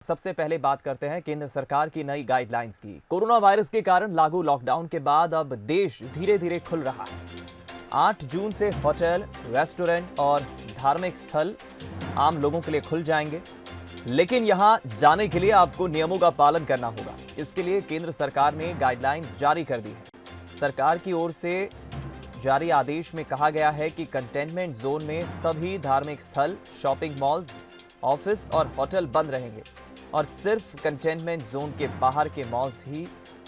सबसे पहले बात करते हैं केंद्र सरकार की नई गाइडलाइंस की। कोरोना वायरस के कारण लागू लॉकडाउन के बाद अब देश धीरे धीरे खुल रहा है। 8 जून से होटल, रेस्टोरेंट और धार्मिक स्थल आम लोगों के लिए खुल जाएंगे, लेकिन यहां जाने के लिए आपको नियमों का पालन करना होगा। इसके लिए केंद्र सरकार ने गाइडलाइंस जारी कर दी है। सरकार की ओर से जारी आदेश में कहा गया है कि कंटेनमेंट जोन में सभी धार्मिक स्थल, शॉपिंग मॉल्स, ऑफिस और होटल बंद रहेंगे और सिर्फ कंटेनमेंट जोन के बाहर के मॉल्स ही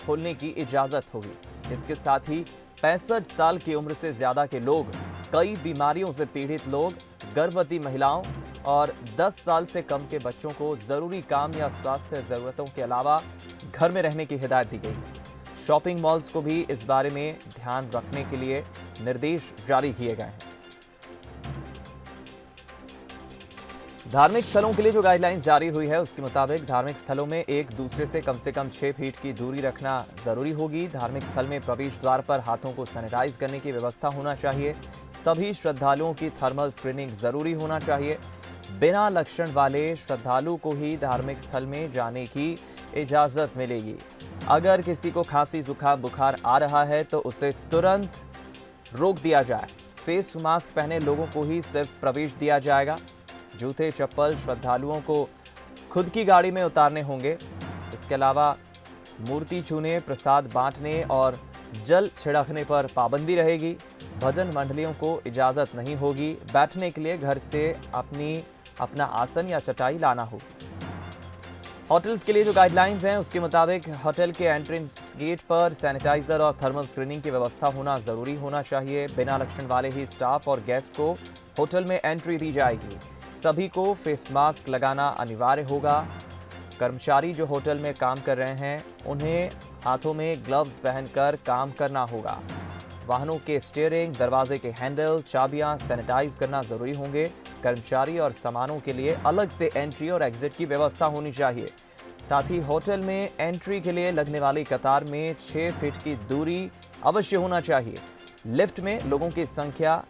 खोलने की इजाजत होगी। इसके साथ ही 65 साल की उम्र से ज्यादा के लोग, कई बीमारियों से पीड़ित लोग, गर्भवती महिलाओं और 10 साल से कम के बच्चों को जरूरी काम या स्वास्थ्य जरूरतों के अलावा घर में रहने की हिदायत दी गई है। शॉपिंग मॉल्स को भी इस बारे में ध्यान रखने के लिए निर्देश जारी किए गए हैं। धार्मिक स्थलों के लिए जो गाइडलाइंस जारी हुई है उसके मुताबिक धार्मिक स्थलों में एक दूसरे से कम 6 फीट की दूरी रखना जरूरी होगी। धार्मिक स्थल में प्रवेश द्वार पर हाथों को सैनिटाइज करने की व्यवस्था होना चाहिए। सभी श्रद्धालुओं की थर्मल स्क्रीनिंग जरूरी होना चाहिए। बिना लक्षण वाले श्रद्धालु को ही धार्मिक स्थल में जाने की इजाजत मिलेगी। अगर किसी को खांसी, जुकाम, बुखार आ रहा है तो उसे तुरंत रोक दिया जाए। फेस मास्क पहने लोगों को ही सिर्फ प्रवेश दिया जाएगा। जूते, चप्पल श्रद्धालुओं को खुद की गाड़ी में उतारने होंगे। इसके अलावा मूर्ति छूने, प्रसाद बांटने और जल छिड़कने पर पाबंदी रहेगी। भजन मंडलियों को इजाजत नहीं होगी। बैठने के लिए घर से अपना आसन या चटाई लाना होगी। होटल्स के लिए जो गाइडलाइंस हैं उसके मुताबिक होटल के एंट्रेंस गेट पर सैनिटाइजर और थर्मल स्क्रीनिंग की व्यवस्था होना जरूरी होना चाहिए। बिना लक्षण वाले ही स्टाफ और गेस्ट को होटल में एंट्री दी जाएगी। सभी को फेस मास्क लगाना अनिवार्य होगा। कर्मचारी जो होटल में काम कर रहे हैं उन्हें हाथों में ग्लव्स पहनकर काम करना होगा। वाहनों के स्टीयरिंग, दरवाजे के हैंडल, चाबियां सैनिटाइज करना जरूरी होंगे। कर्मचारी और सामानों के लिए अलग से एंट्री और एग्जिट की व्यवस्था होनी चाहिए। साथ ही होटल में एंट्री के लिए लगने वाली कतार में 6 फीट की दूरी अवश्य होना चाहिए। लिफ्ट में लोगों की संख्या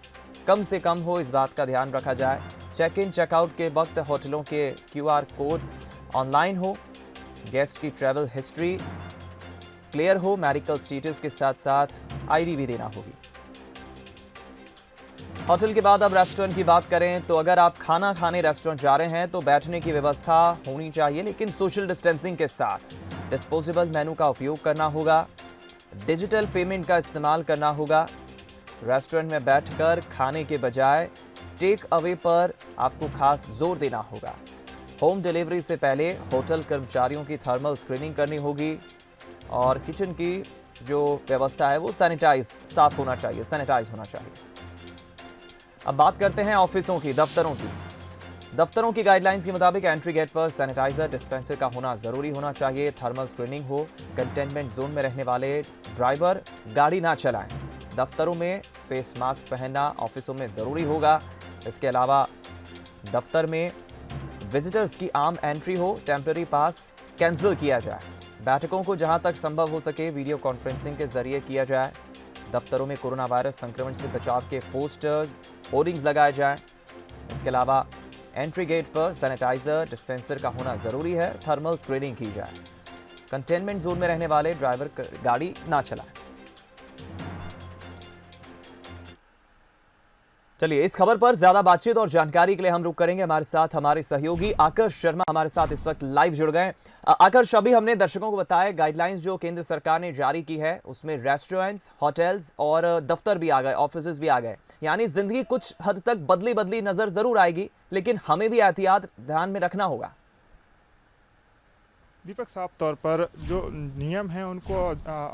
कम से कम हो, इस बात का ध्यान रखा जाए। चेक इन चेकआउट के वक्त होटलों के QR कोड ऑनलाइन हो। गेस्ट की ट्रैवल हिस्ट्री क्लियर हो। मेडिकल स्टेटस के साथ साथ ID भी देना होगी। होटल के बाद अब रेस्टोरेंट की बात करें तो अगर आप खाना खाने रेस्टोरेंट जा रहे हैं तो बैठने की व्यवस्था होनी चाहिए, लेकिन सोशल डिस्टेंसिंग के साथ। डिस्पोजेबल मेनू का उपयोग करना होगा। डिजिटल पेमेंट का इस्तेमाल करना होगा। रेस्टोरेंट में बैठकर खाने के बजाय टेक अवे पर आपको खास जोर देना होगा। होम डिलीवरी से पहले होटल कर्मचारियों की थर्मल स्क्रीनिंग करनी होगी और किचन की जो व्यवस्था है वो साफ होना चाहिए, सैनिटाइज होना चाहिए। अब बात करते हैं ऑफिसों की, दफ्तरों की। दफ्तरों की गाइडलाइंस के मुताबिक एंट्री गेट पर सैनिटाइजर डिस्पेंसर का होना जरूरी होना चाहिए। थर्मल स्क्रीनिंग हो। कंटेनमेंट जोन में रहने वाले ड्राइवर गाड़ी ना चलाएं। दफ्तरों में फेस मास्क पहनना ऑफिसों में जरूरी होगा। इसके अलावा दफ्तर में विजिटर्स की आम एंट्री हो। टेम्पररी पास कैंसिल किया जाए। बैठकों को जहां तक संभव हो सके वीडियो कॉन्फ्रेंसिंग के जरिए किया जाए। दफ्तरों में कोरोना वायरस संक्रमण से बचाव के पोस्टर्स, होर्डिंग्स लगाए जाएं। इसके अलावा एंट्री गेट पर सैनिटाइजर डिस्पेंसर का होना जरूरी है। थर्मल स्क्रीनिंग की जाए। कंटेनमेंट जोन में रहने वाले ड्राइवर गाड़ी ना चलाएं। चलिए, इस खबर पर ज्यादा बातचीत और जानकारी के लिए हम रुक करेंगे। हमारे साथ हमारे सहयोगी आकर्ष शर्मा हमारे साथ इस वक्त लाइव जुड़ गए। आकर्ष, अभी हमने दर्शकों को बताया गाइडलाइंस जो केंद्र सरकार ने जारी की है उसमें रेस्टोरेंट्स, होटल्स और दफ्तर भी आ गए, ऑफिस भी आ गए। यानी जिंदगी कुछ हद तक बदली नजर जरूर आएगी, लेकिन हमें भी एहतियात ध्यान में रखना होगा। दीपक, साफ तौर पर जो नियम हैं उनको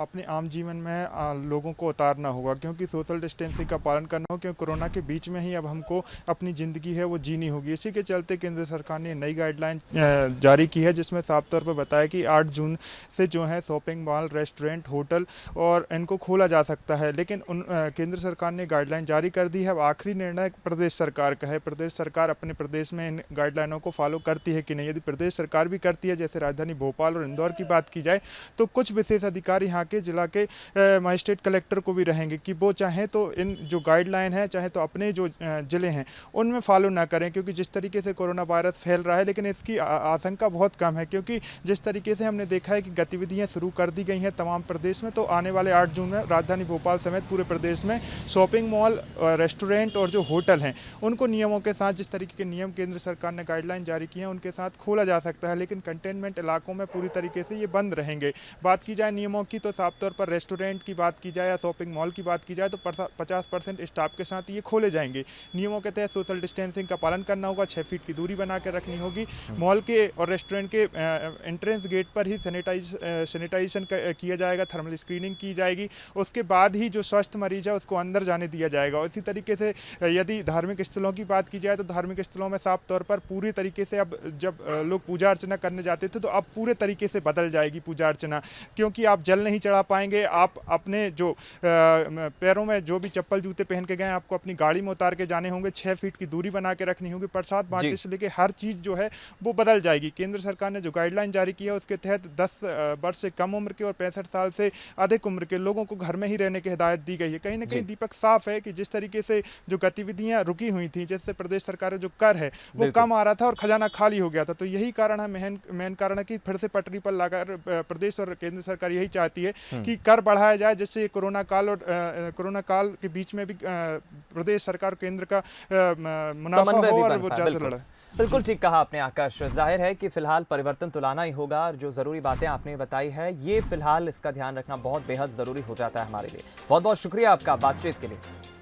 अपने आम जीवन में लोगों को उतारना होगा, क्योंकि सोशल डिस्टेंसिंग का पालन करना होगा, क्योंकि कोरोना के बीच में ही अब हमको अपनी ज़िंदगी है वो जीनी होगी। इसी के चलते केंद्र सरकार ने नई गाइडलाइन जारी की है, जिसमें साफ तौर पर बताया कि 8 जून से जो है शॉपिंग मॉल, रेस्टोरेंट, होटल और इनको खोला जा सकता है। लेकिन केंद्र सरकार ने गाइडलाइन जारी कर दी है। अब आखिरी निर्णय प्रदेश सरकार का है। प्रदेश सरकार अपने प्रदेश में इन गाइडलाइनों को फॉलो करती है कि नहीं। यदि प्रदेश सरकार भी करती है, जैसे राजधानी भोपाल और इंदौर की बात की जाए तो कुछ विशेष अधिकारी यहाँ के जिला के मजिस्ट्रेट कलेक्टर को भी रहेंगे कि वो चाहें तो इन जो गाइडलाइन है, चाहे तो अपने जो जिले हैं उनमें फॉलो ना करें, क्योंकि जिस तरीके से कोरोना वायरस फैल रहा है, लेकिन इसकी आशंका बहुत कम है, क्योंकि जिस तरीके से हमने देखा है कि गतिविधियां शुरू कर दी गई हैं तमाम प्रदेश में, तो आने वाले 8 जून में राजधानी भोपाल समेत पूरे प्रदेश में शॉपिंग मॉल, रेस्टोरेंट और जो होटल हैं उनको नियमों के साथ, जिस तरीके के नियम केंद्र सरकार ने गाइडलाइन जारी की है उनके साथ खोला जा सकता है, लेकिन कंटेनमेंट इलाकों में पूरी तरीके से ये बंद रहेंगे। बात की जाए नियमों की तो साफ तौर पर रेस्टोरेंट की बात की जाए या शॉपिंग मॉल की बात की जाए तो 50% स्टाफ के साथ ये खोले जाएंगे। नियमों के तहत सोशल डिस्टेंसिंग का पालन करना होगा, 6 फीट की दूरी बना के रखनी होगी। मॉल के और रेस्टोरेंट के एंट्रेंस गेट पर ही सैनिटाइजेशन किया जाएगा, थर्मल स्क्रीनिंग की जाएगी, उसके बाद ही जो स्वस्थ मरीज है उसको अंदर जाने दिया जाएगा। इसी तरीके से यदि धार्मिक स्थलों की बात की जाए तो धार्मिक स्थलों में साफ तौर पर पूरी तरीके से अब जब लोग पूजा अर्चना करने जाते थे तो अब पूरे तरीके से बदल जाएगी पूजा अर्चना, क्योंकि आप जल नहीं चढ़ा पाएंगे। आप अपने जो पैरों में जो भी चप्पल जूते पहन के गए आपको अपनी गाड़ी में उतार के जाने होंगे, 6 फीट की दूरी बना के रखनी होगी। प्रसाद बांटने से लेके हर चीज़ जो है वो बदल जाएगी। केंद्र सरकार ने जो गाइडलाइन जारी की है उसके तहत 10 वर्ष से कम उम्र के और 65 साल से अधिक उम्र के लोगों को घर में ही रहने की हिदायत दी गई है। कहीं ना कहीं दीपक साफ है कि जिस तरीके से जो गतिविधियां रुकी हुई थी, जिससे प्रदेश सरकार का जो कर है वो कम आ रहा था और खजाना खाली हो गया था, तो यही कारण है, मेन कारण है कि फिर से पटरी पर लाकर प्रदेश और केंद्र सरकार यही चाहती है कि कर बढ़ाया जाए, जिससे कोरोना काल और कोरोना काल के बीच में भी प्रदेश सरकार केंद्र का मुनाफा हो और वो ज्यादा लड़े। बिल्कुल ठीक कहा आपने आकाश। जाहिर है कि फिलहाल परिवर्तन तो लाना ही होगा और जो जरूरी बातें आपने बताई है ये फिलहाल इसका ध्यान रखना बहुत बेहद जरूरी हो जाता है हमारे लिए। बहुत बहुत शुक्रिया आपका बातचीत के लिए।